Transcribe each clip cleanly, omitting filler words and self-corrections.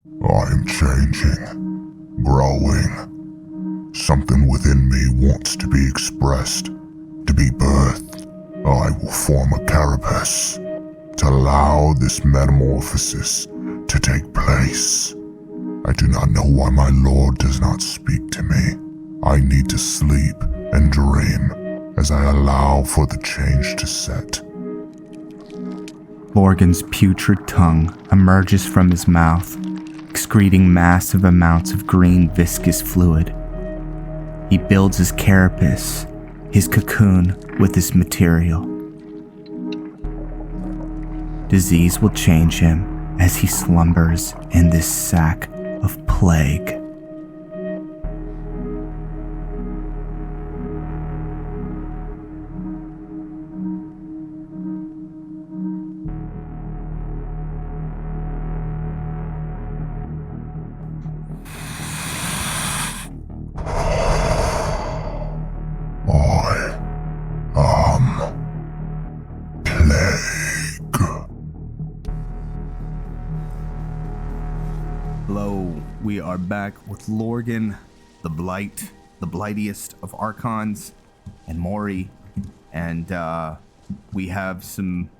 I am changing, growing. Something within me wants to be expressed, to be birthed. I will form a carapace to allow this metamorphosis to take place. I do not know why my lord does not speak to me. I need to sleep and dream as I allow for the change to set. Lorgan's putrid tongue emerges from his mouth, excreting massive amounts of green viscous fluid. He builds his carapace, his cocoon, with this material. Disease will change him as he slumbers in this sack of plague. Hello, we are back with Lorgan, the Blight, the blightiest of Archons, and Mori, and we have some...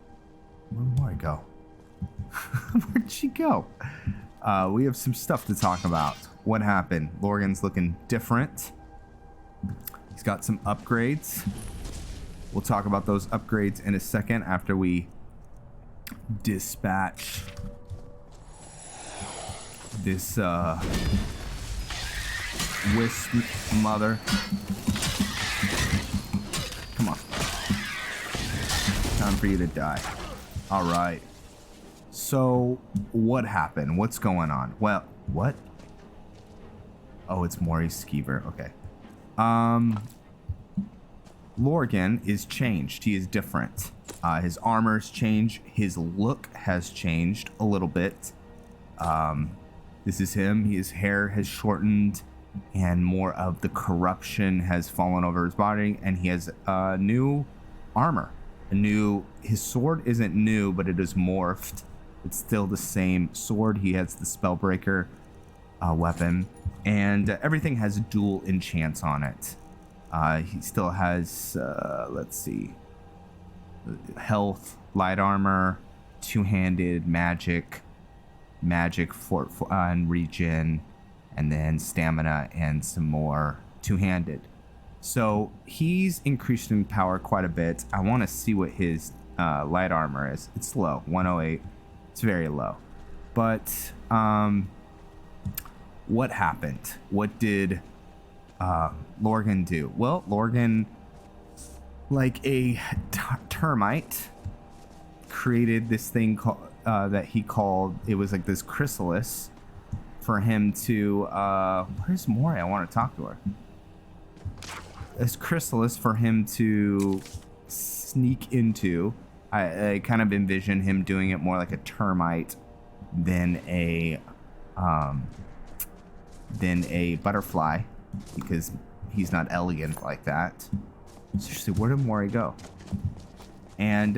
Where'd Mori go? Where'd she go? We have some stuff to talk about. What happened? Lorgan's looking different. He's got some upgrades. We'll talk about those upgrades in a second after we dispatch this wisp mother. Come on. Time for you to die. All right. So what happened? What's going on? Well, what? Oh, it's Maury's skeever. Okay. Lorgan is changed. He is different. His armor's changed. His look has changed a little bit. This is him. His hair has shortened and more of the corruption has fallen over his body, and he has new armor. His sword isn't new, but it is morphed. It's still the same sword. He has the Spellbreaker weapon, and everything has dual enchants on it. He still has, let's see, health, light armor, two-handed magic for and regen, and then stamina and some more two-handed. So he's increased in power quite a bit. I want to see what his light armor is. It's low, 108. It's very low. But what happened? What did Lorgan do? Well, Lorgan, like a termite, created this thing called that he called, it was like this Chrysalis for him to where's Mori? I want to talk to her. This Chrysalis for him to sneak into. I kind of envision him doing it more like a termite than a butterfly, because he's not elegant like that. Seriously, where did Mori go? And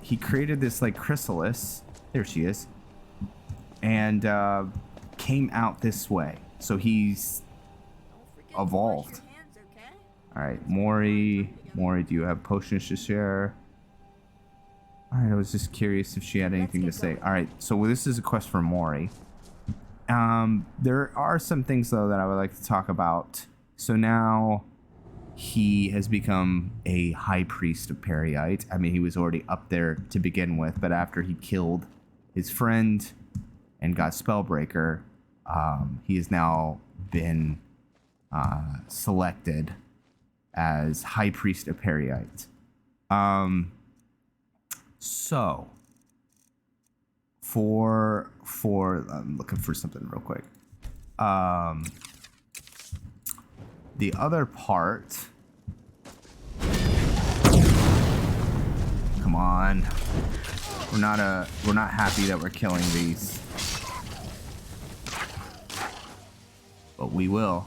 he created this like Chrysalis. There she is. And came out this way. So he's evolved. All right, Mori, do you have potions to share? All right, I was just curious if she had anything to say. All right, so this is a quest for Mori. There are some things though that I would like to talk about. So now he has become a high priest of Peryite. I mean, he was already up there to begin with, but after he killed his friend and got Spellbreaker, he has now been selected as high priest of Peryite. So for I'm looking for something real quick. The other part. Come on. We're not happy that we're killing these. But we will.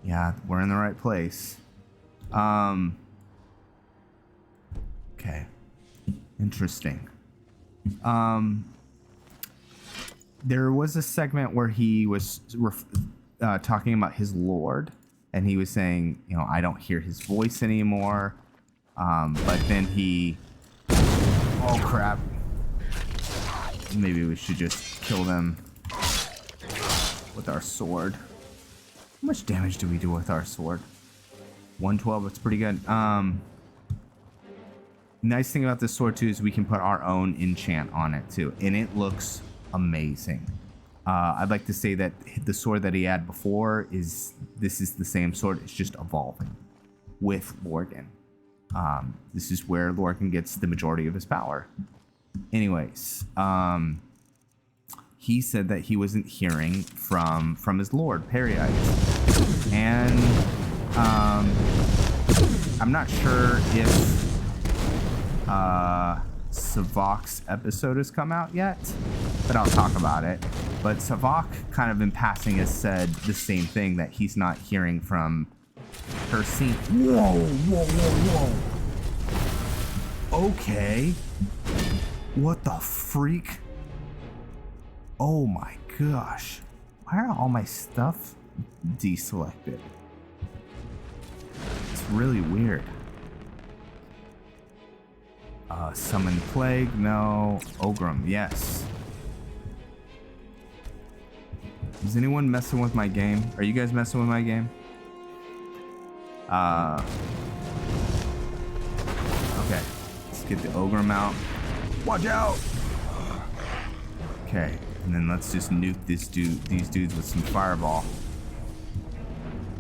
Yeah, we're in the right place. Okay. Interesting. there was a segment where he was talking about his lord, and he was saying, you know, I don't hear his voice anymore. But then he... Oh, crap. Maybe we should just kill them with our sword. How much damage do we do with our sword? 112, that's pretty good. Nice thing about this sword, too, is we can put our own enchant on it, too. And it looks amazing. I'd like to say that the sword that he had before this is the same sword. It's just evolving with Lorgan. This is where Lorgan gets the majority of his power. Anyways, he said that he wasn't hearing from his lord, Peryite. And I'm not sure if Savok's episode has come out yet, but I'll talk about it. But Savok, kind of in passing, has said the same thing, that he's not hearing from her scene. Whoa, whoa, whoa, whoa. Okay. What the freak? Oh my gosh. Why are all my stuff deselected? It's really weird. Summon Plague, no. Ogrim, yes. Is anyone messing with my game? Are you guys messing with my game? Okay. Let's get the Ogrim out. Watch out! Okay, and then let's just nuke these dudes with some fireball.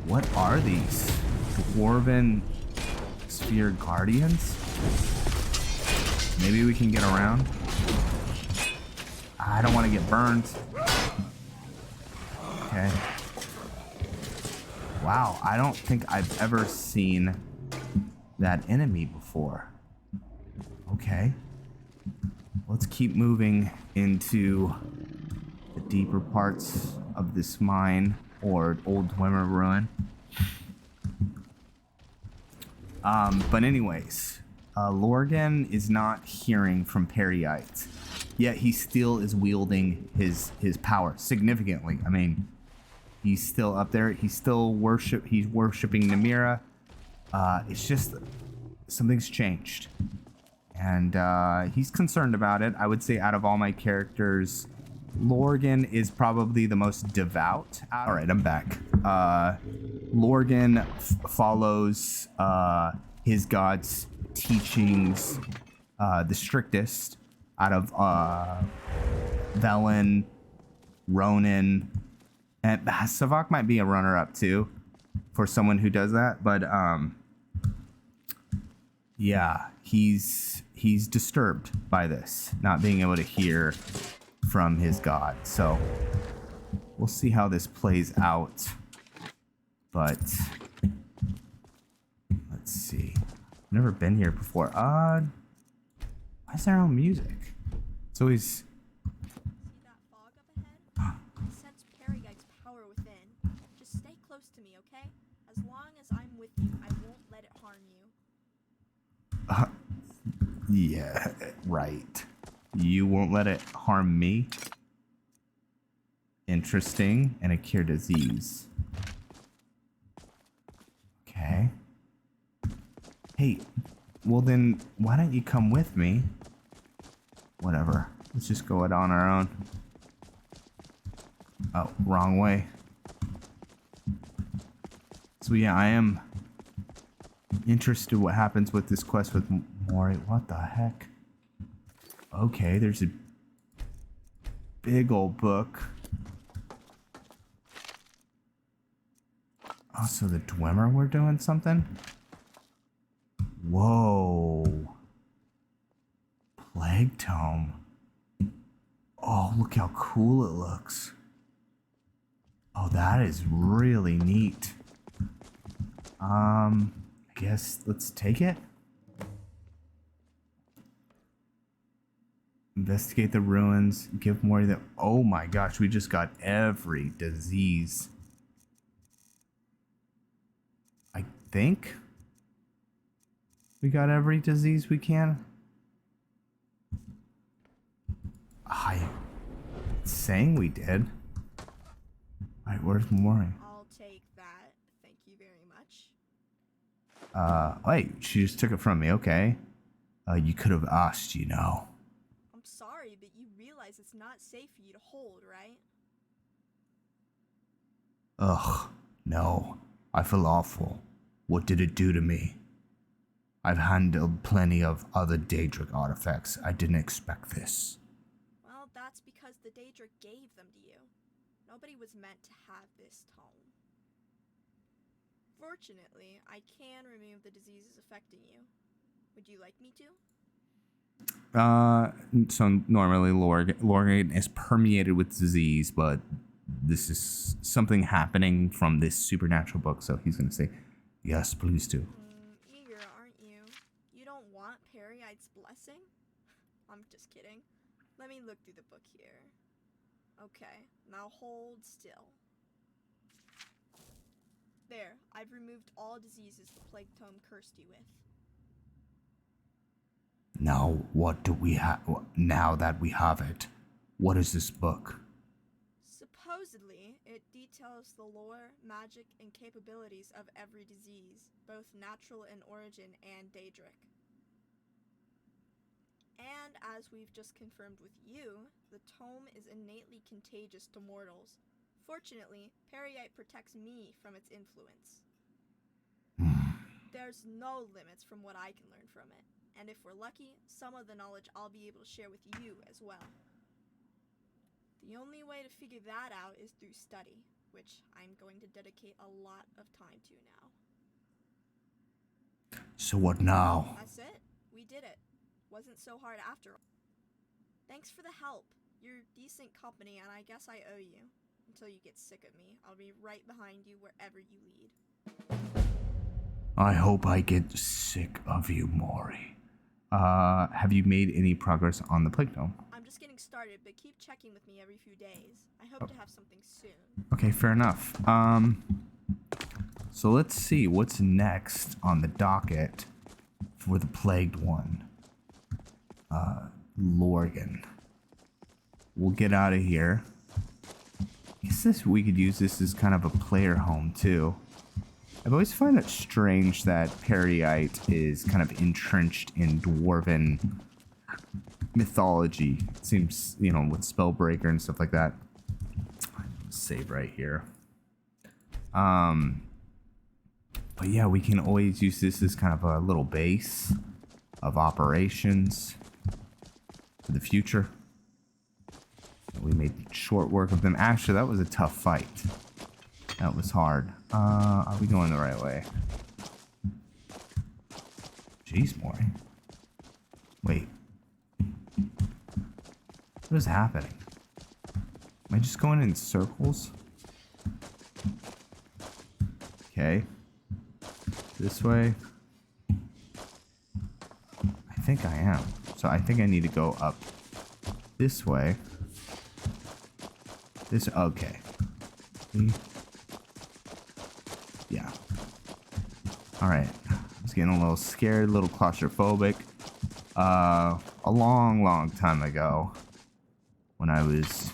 What are these? Dwarven Sphere Guardians? Maybe we can get around. I don't want to get burned. Okay. Wow, I don't think I've ever seen that enemy before. Okay. Let's keep moving into the deeper parts of this mine or old Dwemer ruin. But anyways, Lorgan is not hearing from Peryite, yet he still is wielding his power significantly. I mean, he's still up there. He's still he's worshiping Namira. It's just something's changed. And he's concerned about it. I would say out of all my characters, Lorgan is probably the most devout. All right, I'm back. Lorgan follows his god's teachings the strictest out of Velen, Ronan, and Savok might be a runner-up too for someone who does that. But yeah, he's disturbed by this, not being able to hear from his god. So we'll see how this plays out. But let's see. I've never been here before. Why is there no music? It's always... See that fog up ahead? I sense Perryite's power within. Just stay close to me, okay? As long as I'm with you, I won't let it harm you. Yeah, right. You won't let it harm me? Interesting. And a cure disease. Okay. Hey, well then, why don't you come with me? Whatever. Let's just go it on our own. Oh, wrong way. So yeah, I am interested what happens with this quest with Mori. What the heck? Okay, there's a big old book. Oh, so the Dwemer were doing something? Whoa. Plague tome. Oh, look how cool it looks. Oh, that is really neat. I guess let's take it. Investigate the ruins. Give more of the... Oh my gosh, we just got every disease. I think we got every disease we can. I It's saying we did. Alright, where's Mori? I'll take that. Thank you very much. Wait, she just took it from me, okay. You could have asked, you know. I'm sorry, but you realize it's not safe for you to hold, right? Ugh, no. I feel awful. What did it do to me? I've handled plenty of other Daedric artifacts. I didn't expect this. Well, that's because the Daedric gave them to you. Nobody was meant to have this tome. Fortunately, I can remove the diseases affecting you. Would you like me to? So normally Lorgan is permeated with disease, but this is something happening from this supernatural book, so he's gonna say, yes, please do. Eager, aren't you? You don't want Peryite's blessing? I'm just kidding. Let me look through the book here. Okay, now hold still. There, I've removed all diseases the Plague Tome cursed you with. Now, what do we have? Now that we have it, what is this book? Supposedly, it details the lore, magic, and capabilities of every disease, both natural in origin and Daedric. And as we've just confirmed with you, the tome is innately contagious to mortals. Fortunately, Peryite protects me from its influence. There's no limits from what I can learn from it, and if we're lucky, some of the knowledge I'll be able to share with you as well. The only way to figure that out is through study, which I'm going to dedicate a lot of time to now. So what now? That's it. We did it. Wasn't so hard after all. Thanks for the help. You're decent company, and I guess I owe you. Until you get sick of me, I'll be right behind you wherever you lead. I hope I get sick of you, Mori. Have you made any progress on the Plague Tome? I'm just getting started, but keep checking with me every few days. I hope to have something soon. Okay, fair enough. So let's see what's next on the docket for the Plagued One. Lorgan. We'll get out of here. I guess we could use this as kind of a player home, too. I've always found it strange that Peryite is kind of entrenched in dwarven mythology. It seems, you know, with Spellbreaker and stuff like that. Save right here. But yeah, we can always use this as kind of a little base of operations for the future. We made short work of them. Actually, that was a tough fight. That was hard. Are we going the right way? Jeez, Mori. Wait. What is happening? Am I just going in circles? Okay. This way. I think I am. So I think I need to go up this way. This, okay. Yeah. Alright. I was getting a little scared, a little claustrophobic. A long time ago, when I was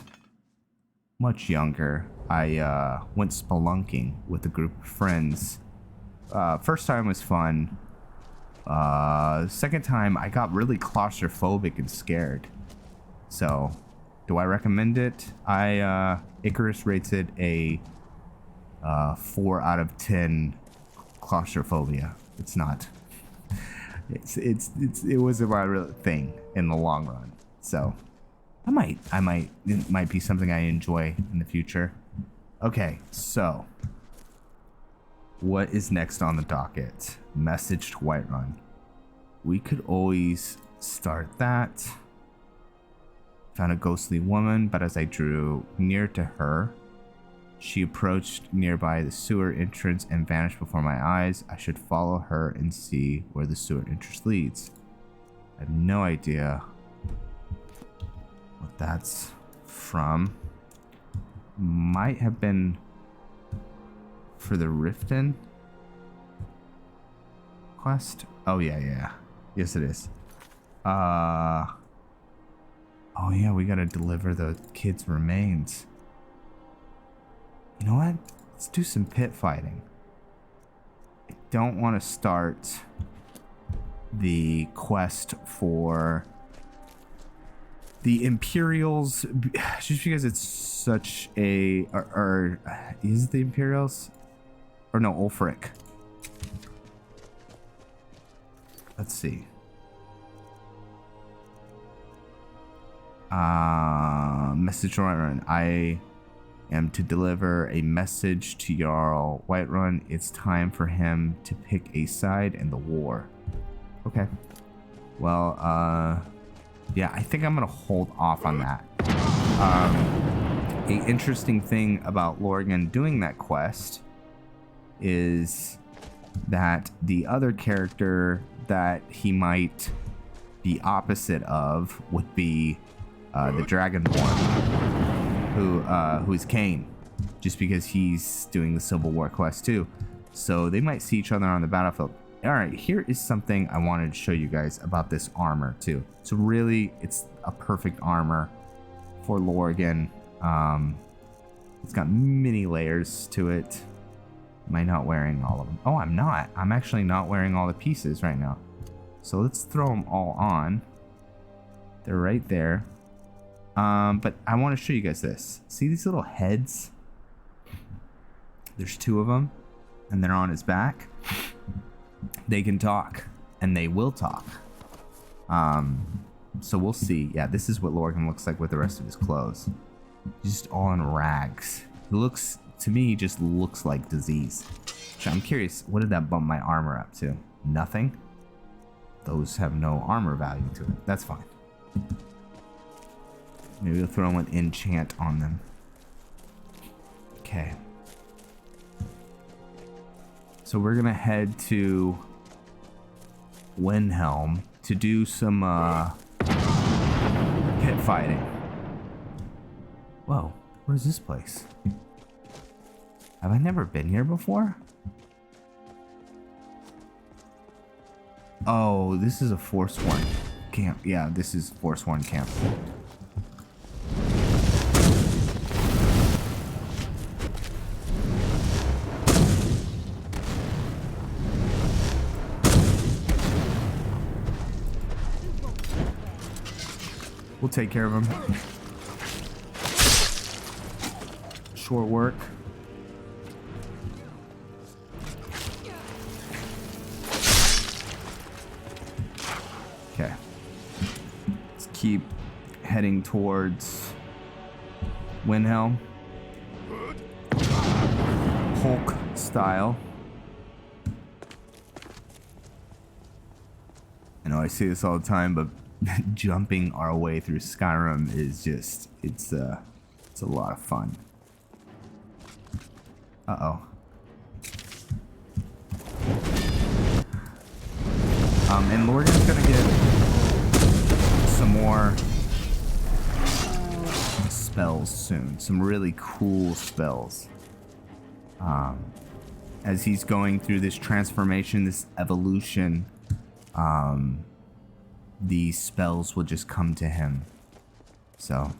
much younger, I went spelunking with a group of friends. First time was fun. Second time, I got really claustrophobic and scared. So, do I recommend it? Icarus rates it a 4 out of 10 claustrophobia. It's not. It was a real thing in the long run. So, it might be something I enjoy in the future. Okay, so what is next on the docket? Message to Whiterun. We could always start that. Found a ghostly woman, but as I drew near to her, she approached nearby the sewer entrance and vanished before my eyes. I should follow her and see where the sewer entrance leads. I have no idea what that's from. Might have been for the Riften quest. Oh yeah. Yes it is. Oh yeah, we gotta deliver the kid's remains. You know what? Let's do some pit fighting. I don't want to start the quest for the Imperials just because it's such a... Or is it the Imperials? Or no, Ulfric. Let's see. Message to Whiterun. I am to deliver a message to Jarl Whiterun. It's time for him to pick a side in the war. Okay. Well, yeah, I think I'm gonna hold off on that. A interesting thing about Lorgan doing that quest is that the other character that he might be opposite of would be the Dragonborn, who is Cain, just because he's doing the Civil War quest too. So they might see each other on the battlefield. All right, here is something I wanted to show you guys about this armor too. So really, it's a perfect armor for Lorgan. It's got many layers to it. Am I not wearing all of them? Oh, I'm not. I'm actually not wearing all the pieces right now. So let's throw them all on. They're right there. But I want to show you guys this. See these little heads? There's 2 of them, and they're on his back. They can talk, and they will talk. So we'll see. Yeah, this is what Lorgan looks like with the rest of his clothes. Just all in rags. He looks, to me, he just looks like disease. So I'm curious, what did that bump my armor up to? Nothing? Those have no armor value to it. That's fine. Maybe we'll throw an enchant on them. Okay. So we're gonna head to Windhelm to do some pit fighting. Whoa, where's this place? Have I never been here before? Oh, this is a Force 1 camp. Yeah, this is Force 1 camp. We'll take care of him. Short work. Okay. Let's keep heading towards Windhelm. Hulk style. I know I say this all the time, but jumping our way through Skyrim is just, it's a lot of fun. Uh-oh. And Lorgan's gonna get some more spells soon. Some really cool spells. As he's going through this transformation, this evolution, these spells will just come to him. So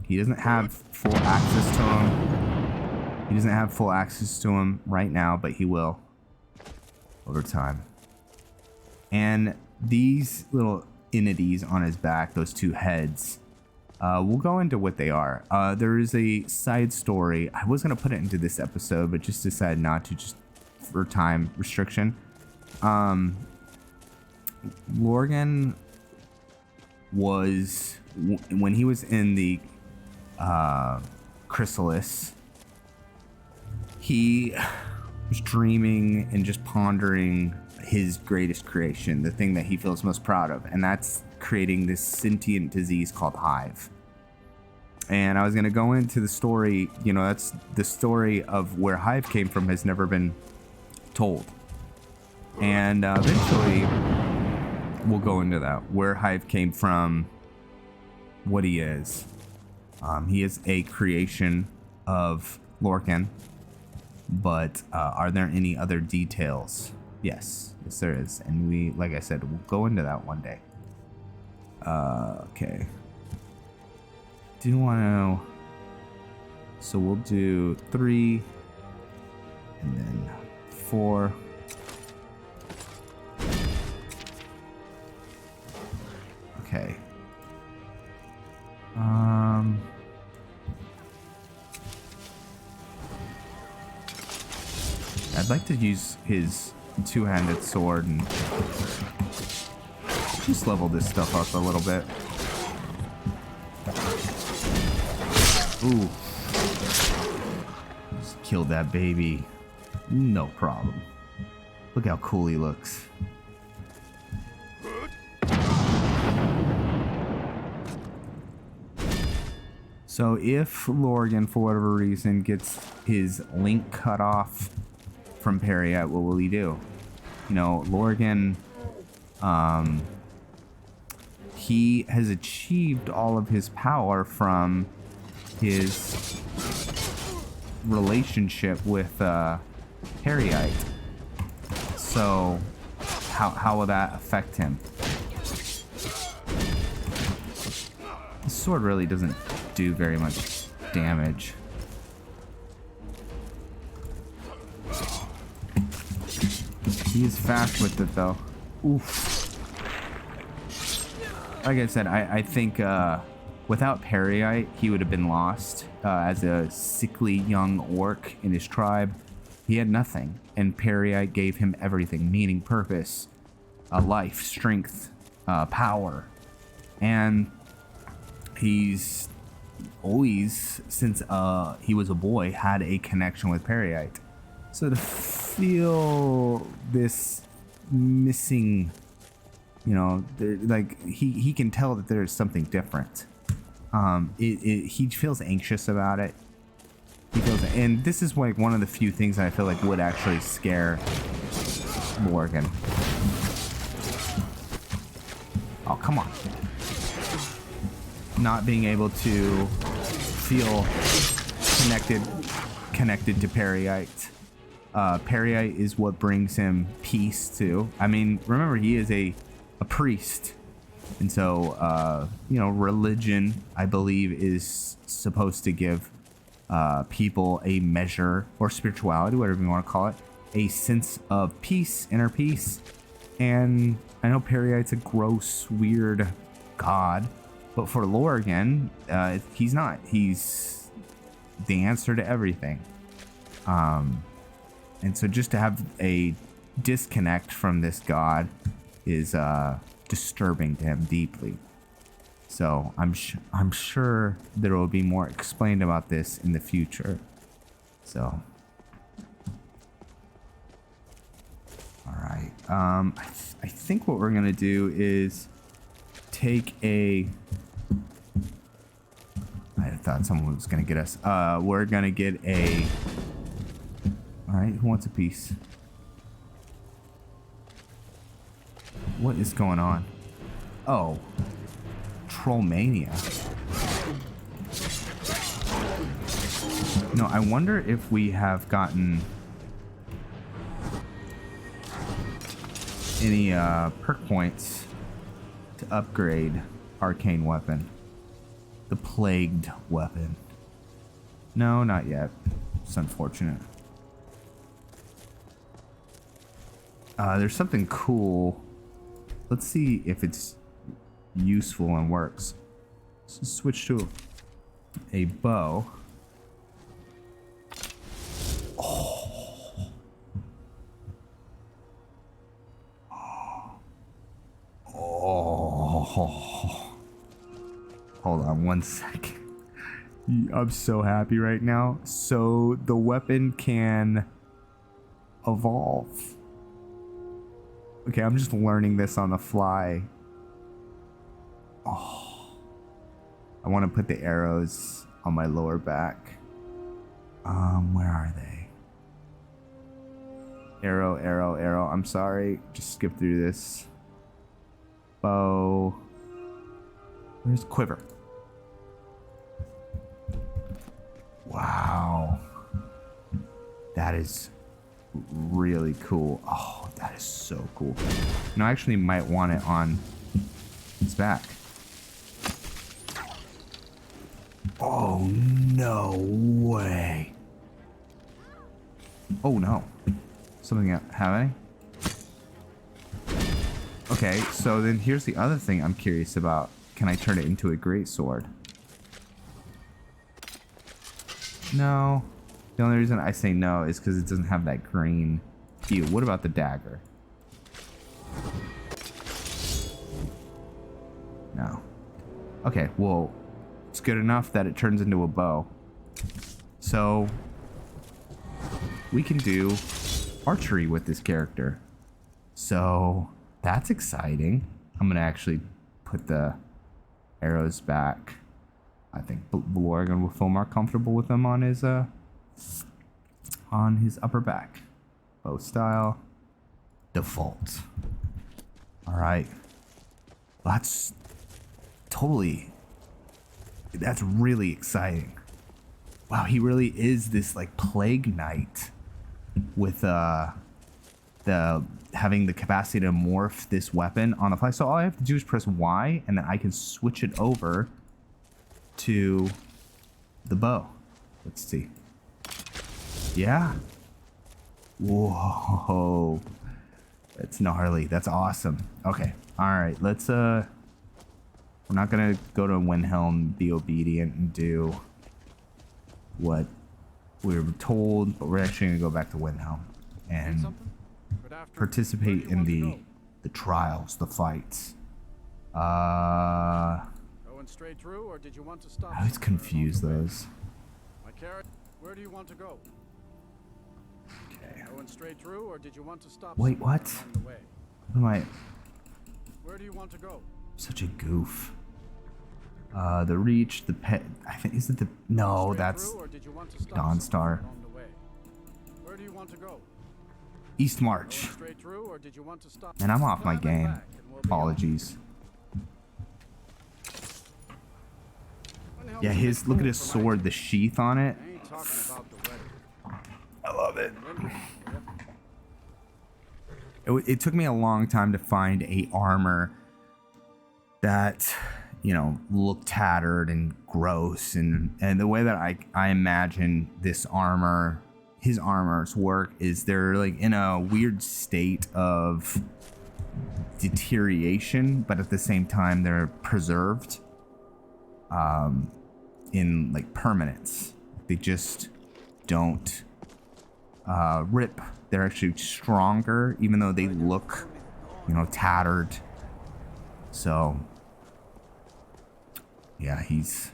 he doesn't have full access to them. He doesn't have full access to them right now, but he will over time. And these little entities on his back, those 2 heads, we'll go into what they are. There is a side story. I was going to put it into this episode, but just decided not to, just for time restriction. Lorgan was, when he was in the Chrysalis, he was dreaming and just pondering his greatest creation, the thing that he feels most proud of, and that's creating this sentient disease called Hive. And I was going to go into the story, you know, that's the story of where Hive came from has never been told. And eventually we'll go into that, where Hive came from, what he is. He is a creation of Lorcan, but are there any other details? Yes, there is, and we, like I said, we'll go into that one day. Okay. do want to... So we'll do 3 and then 4. Okay. I'd like to use his two-handed sword and just level this stuff up a little bit. Ooh. Just killed that baby. No problem. Look how cool he looks. So if Lorgan, for whatever reason, gets his link cut off from Peryite, what will he do? You know, Lorgan, he has achieved all of his power from his relationship with Peryite. So how will that affect him? The sword really doesn't do very much damage. He is fast with it though. Oof. Like I said, I think without Peryite, he would have been lost. As a sickly young orc in his tribe, he had nothing, and Peryite gave him everything: meaning, purpose, life, strength, power. And he's always, since he was a boy, had a connection with Peryite. So to feel this missing, you know, like he can tell that there's something different. He feels anxious about it. He feels, and this is like one of the few things that I feel like would actually scare Lorgan. Oh, come on. Not being able to feel connected to Peryite. Peryite is what brings him peace too. I mean, remember, he is a priest, and so you know, religion, I believe, is supposed to give people a measure, or spirituality, whatever you want to call it, a sense of peace, inner peace. And I know Peryite's a gross, weird god, but for Lorgan, he's not. He's the answer to everything. And so just to have a disconnect from this god is disturbing to him deeply. So I'm sure there will be more explained about this in the future. So, all right. I think what we're gonna do is take a. I thought someone was gonna get us. We're gonna get a. All right, who wants a piece? What is going on? Oh, Trollmania. No, I wonder if we have gotten any perk points to upgrade arcane weapon. The plagued weapon. No, not yet. It's unfortunate. There's something cool. Let's see if it's useful and works. Let's switch to a bow. Hold on one second. I'm so happy right now. So the weapon can evolve. Okay, I'm just learning this on the fly. Oh, I want to put the arrows on my lower back. Where are they? Arrow, arrow, arrow. I'm sorry. Just skip through this. Bow. Where's quiver? Wow. That is really cool. Oh, that is so cool. And I actually might want it on its back. no way. Oh no. Something happening? Okay, so then here's the other thing I'm curious about. Can I turn it into a greatsword? No. The only reason I say no is because it doesn't have that green hue. What about the dagger? No. Okay, well, it's good enough that it turns into a bow. So, we can do archery with this character. So, that's exciting. I'm going to actually put the arrows back. I think Lorgan will feel more comfortable with them on his upper back. Bow style. Default. Alright. That's really exciting. Wow, he really is this like plague knight with having the capacity to morph this weapon on the fly. So all I have to do is press Y and then I can switch it over to the bow. Let's see. Yeah. Whoa. That's gnarly. That's awesome. Okay. All right. Let's we're not gonna go to Windhelm, be obedient, and do what we were told, but we're actually gonna go back to Windhelm and participate in the trials, the fights. Going straight through, or did you want to stop? I always confuse those. My carrot, where do you want to go? Okay. Going straight through, or did you want to stop? Wait, what? Along the way? What am I? Where do you want to go? Such a goof. The reach, the pet. I think is it the? No, Straight that's through, or did you want to stop Dawnstar. along the way? Where do you want to go? East March. Going straight through, or did you want to stop? And I'm off my Fly game. back and we'll be Apologies. on. When Yeah, hell's look at it his for my- sword, the sheath on it. I ain't talking about the wedding. I love it. Yep. It took me a long time to find a armor that, looked tattered and gross, and the way that I imagine this armor, his armors work is they're like in a weird state of deterioration, but at the same time they're preserved in like permanence. They just don't rip. They're actually stronger, even though they look, tattered. So, yeah, let's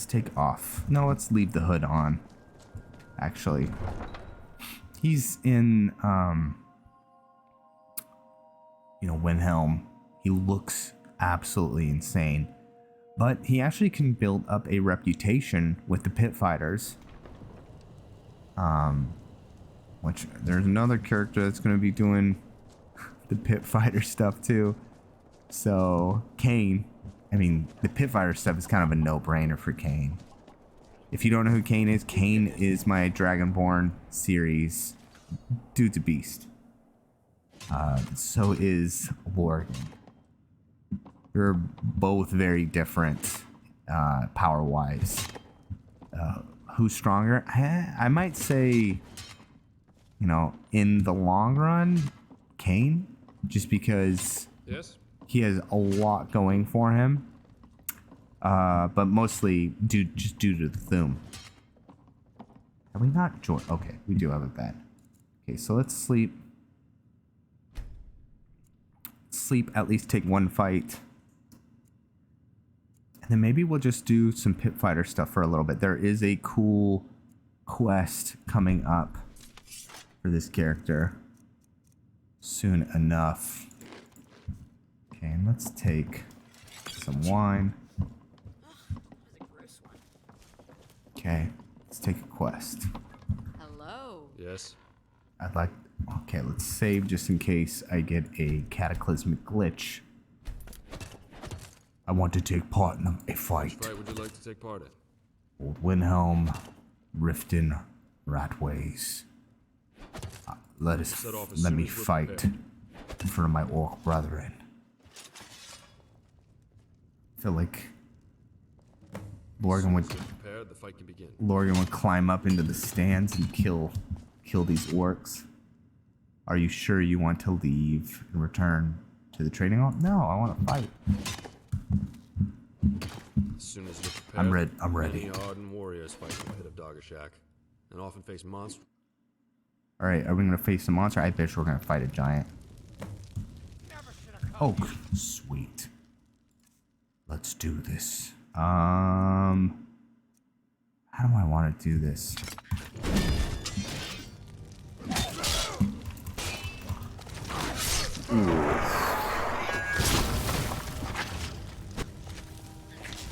take off. No, let's leave the hood on. Actually, he's in, Windhelm. He looks absolutely insane, but he actually can build up a reputation with the pit fighters. Which there's another character that's going to be doing the pit fighter stuff too. So Kane, the pit fighter stuff is kind of a no-brainer for Kane. If you don't know who Kane is my Dragonborn series dude's a beast. So is Lorgan. They're both very different power-wise. Who's stronger? I might say, in the long run, Kane, just because he has a lot going for him. But mostly due to the Thum. Have we not joined? Okay, we do have a bed. Okay, so let's sleep. At least take one fight. And then maybe we'll just do some pit fighter stuff for a little bit. There is a cool quest coming up for this character soon enough. Okay, and let's take some wine. That was a gross one. Okay, let's take a quest. Hello. Yes. Okay, let's save just in case I get a cataclysmic glitch. I want to take part in a fight. Which fight would you like to take part in? Old Windhelm, Riften, Ratways. Let me fight in front of my orc brethren. I feel like Lorgan would Get prepared, the fight can begin. Lorgan would climb up into the stands and kill these orcs. Are you sure you want to leave and return to the trading hall? No, I want to fight. As soon as you're prepared, I'm ready. many ardent warriors fight at the head of Doggershak, and often face monsters. All right, are we gonna face a monster? I bet we're gonna fight a giant. Oh, sweet. Let's do this. How do I want to do this?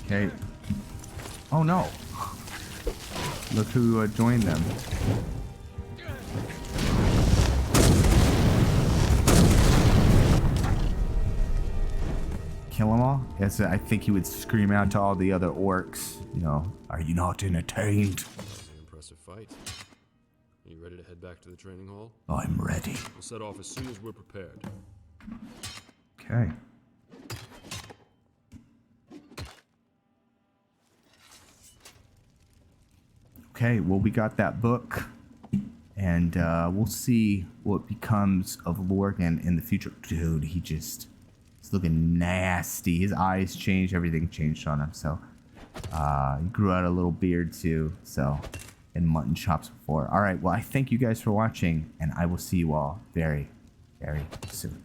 Okay. Oh no. Look who joined them. Kill them all? Yes, I think he would scream out to all the other orcs, you know, are you not entertained? That was an impressive fight. Are you ready to head back to the training hall? I'm ready. We'll set off as soon as we're prepared. Okay. Okay, well, we got that book, and we'll see what becomes of Lorgan in the future. Dude, he's looking nasty. His eyes changed, everything changed on him, so he grew out a little beard too, so, and mutton chops before. All right, well, I thank you guys for watching, and I will see you all very, very soon.